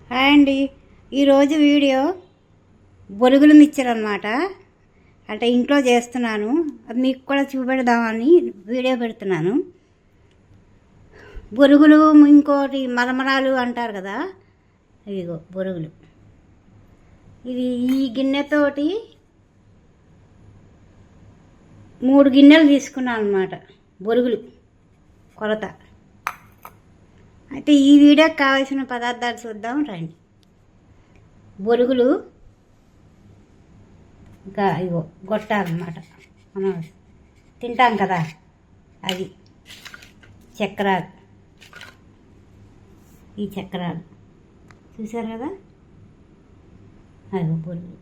Hi అండి. ఈరోజు video బొరుగులు మిక్చర్ అనమాట. అంటే ఇంట్లో చేస్తున్నాను, అది మీకు కూడా చూపెడదామని వీడియో పెడుతున్నాను. బొరుగులు ఇంకోటి మరమరాలు అంటారు కదా, ఇదిగో బొరుగులు. ఇది ఈ గిన్నెతోటి 3 గిన్నెలు తీసుకున్నాను అనమాట బొరుగులు కొలత. అయితే ఈ వీడియోకి కావాల్సిన పదార్థాలు చూద్దాం రండి. బొరుగులు, ఇంకా ఇగో గొట్టాలన్నమాట, మనం తింటాం కదా అది. చక్రాలు, ఈ చక్రాలు చూసారు కదా, అదిగో బొరుగులు.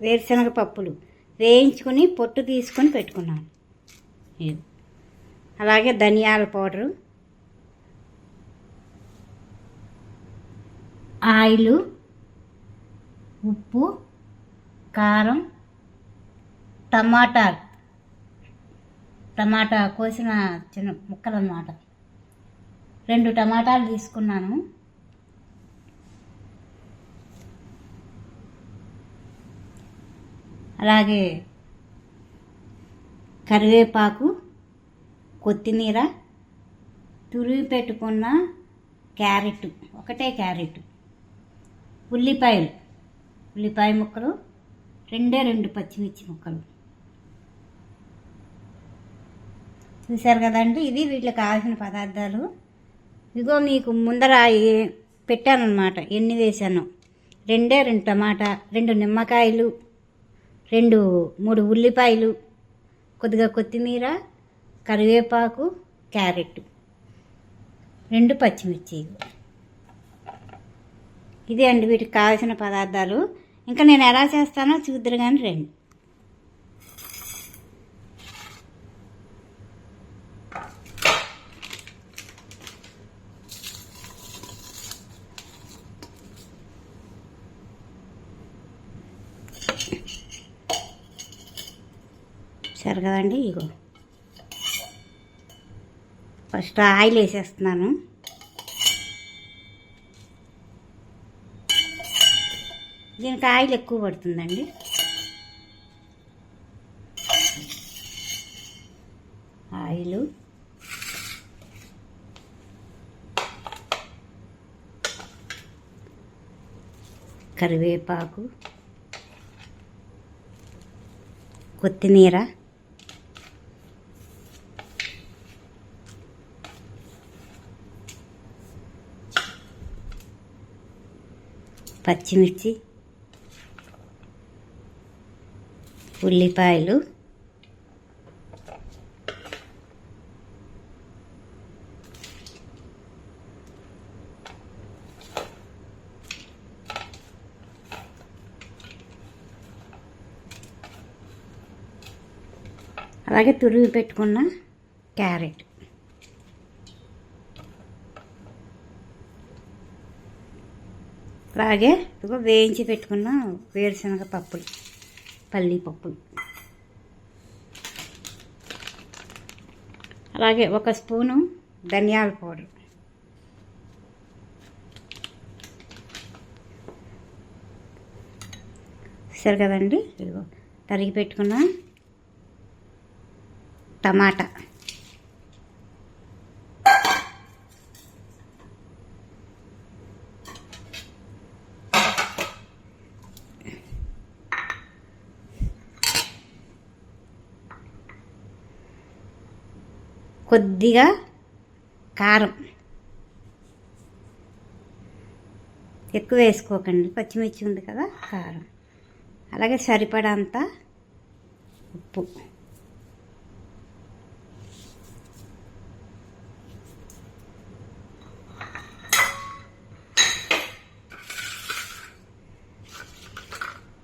వేరుశనగ పప్పులు వేయించుకొని పొట్టు తీసుకొని పెట్టుకున్నాను. అలాగే ధనియాల పౌడరు, ఆయిలు, ఉప్పు, కారం, టమాటా కోసిన చిన్న ముక్కలు అన్నమాట. 2 టమాటాలు తీసుకున్నాను. అలాగే కరివేపాకు, కొత్తిమీర, తురిమి పెట్టుకున్న క్యారెట్, ఒకటే క్యారెట్, ఉల్లిపాయ ముక్కలు, 2 పచ్చిమిర్చి ముక్కలు. చూసారు కదండి, ఇది వీటికి కావాల్సిన పదార్థాలు. ఇదిగో మీకు ముందర పెట్టానమాట ఎన్ని వేసాను. 2 టమాటా, 2 నిమ్మకాయలు, 3 ఉల్లిపాయలు, కొద్దిగా కొత్తిమీర, కరివేపాకు, క్యారెట్, 2 పచ్చిమిర్చి. ఇదే అండి వీటికి కావాల్సిన పదార్థాలు. ఇంకా నేను ఎలా చేస్తానో చూద్దరు కానీ రండి. సరే కదండి, ఇగో ఫస్ట్ ఆయిల్ వేసేస్తున్నాను. దీనికి ఆయిల్ ఎక్కువ పడుతుందండి. ఆయిలు, కరివేపాకు, కొత్తిమీర, పచ్చిమిర్చి, ఉల్లిపాయలు, అలాగే తురిమి పెట్టుకున్న క్యారెట్. అలాగే ఇదిగో వేయించి పెట్టుకున్న వేరుశనగ పప్పులు, పల్లి పప్పులు. అలాగే 1 స్పూను ధనియాల పౌడర్. సరే కదండి, ఇదిగో తరిగి పెట్టుకున్న టమాటా, కొద్దిగా కారం, ఎక్కువ వేసుకోకండి, పచ్చిమిర్చి ఉంది కదా, కారం. అలాగే సరిపడంత ఉప్పు.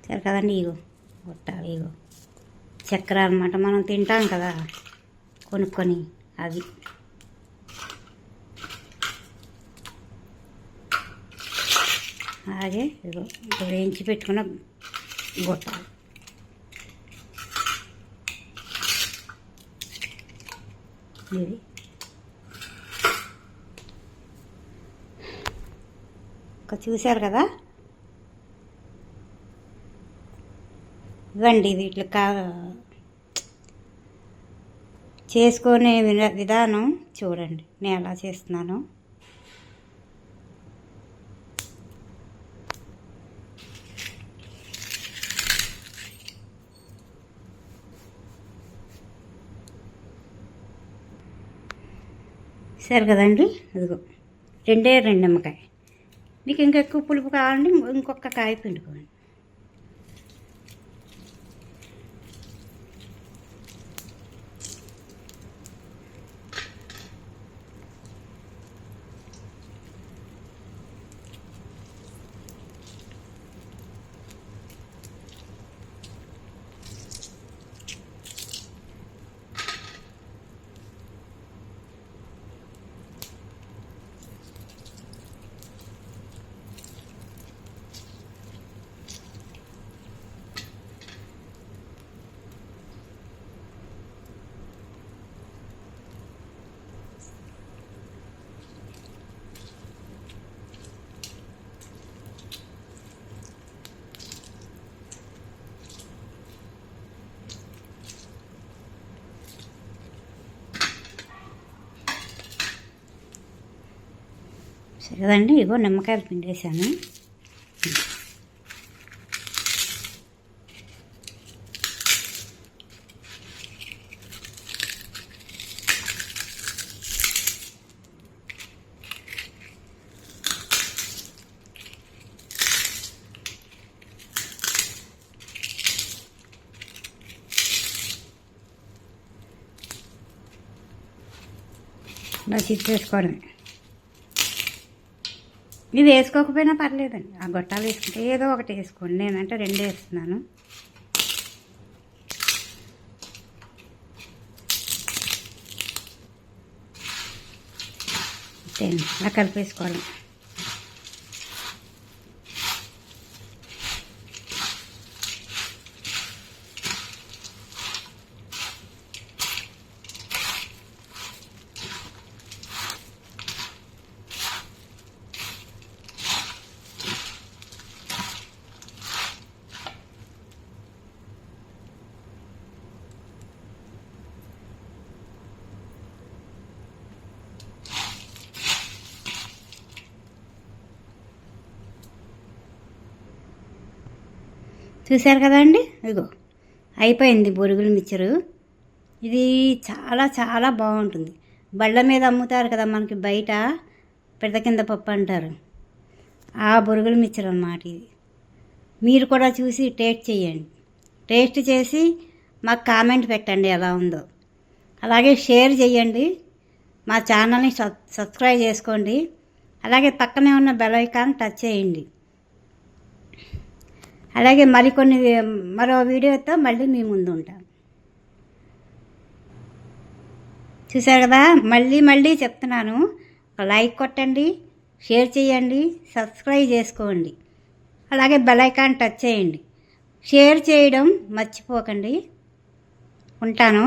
సరే కదండి, ఇగో కొట్టాలి. ఇగో చక్కెర అన్నమాట, మనం తింటాం కదా కొనుక్కొని, అది. అలాగే ఇగో వేయించి పెట్టుకున్న గొట్టాలు. ఇది చూశారు కదా, ఇవ్వండి వీటికి చేసుకునే విధానం చూడండి నేను ఎలా చేస్తున్నాను. సరే కదండి, ఇదిగో రెండు నిమ్మకాయ. మీకు ఇంకా ఎక్కువ పులుపు కావాలంటే ఇంకొక కాయ పిండుకోండి. సరే కదండి, ఇగో నిమ్మకాయలు పిండేసాను. ఇలా చిప్పేసుకోవడమే. ఇది వేసుకోకపోయినా పర్లేదండి, ఆ గొట్టాలు వేసుకుంటే ఏదో ఒకటి వేసుకోండి. నేనంటే రెండు వేస్తున్నాను. అలా కలిపేసుకోవాలి. చూశారు కదండి, ఇదిగో అయిపోయింది బొరుగులు మిక్చరు. ఇది చాలా చాలా బాగుంటుంది. బళ్ళ మీద అమ్ముతారు కదా మనకి బయట, పెద్ద కింద పప్పు అంటారు, ఆ బొరుగులు మిక్చర్ అన్నమాట ఇది. మీరు కూడా చూసి టేస్ట్ చేయండి. టేస్ట్ చేసి మాకు కామెంట్ పెట్టండి ఎలా ఉందో. అలాగే షేర్ చేయండి, మా ఛానల్ని సబ్స్క్రైబ్ చేసుకోండి. అలాగే పక్కనే ఉన్న బెల్ ఐకాన్ టచ్ చేయండి. అలాగే మరో వీడియోతో మళ్ళీ మీ ముందు ఉంటాం. చూసారు కదా, మళ్ళీ చెప్తున్నాను, ఒక లైక్ కొట్టండి, షేర్ చేయండి, సబ్స్క్రైబ్ చేసుకోండి. అలాగే బెల్ ఐకాన్ టచ్ చేయండి. షేర్ చేయడం మర్చిపోకండి. ఉంటాను.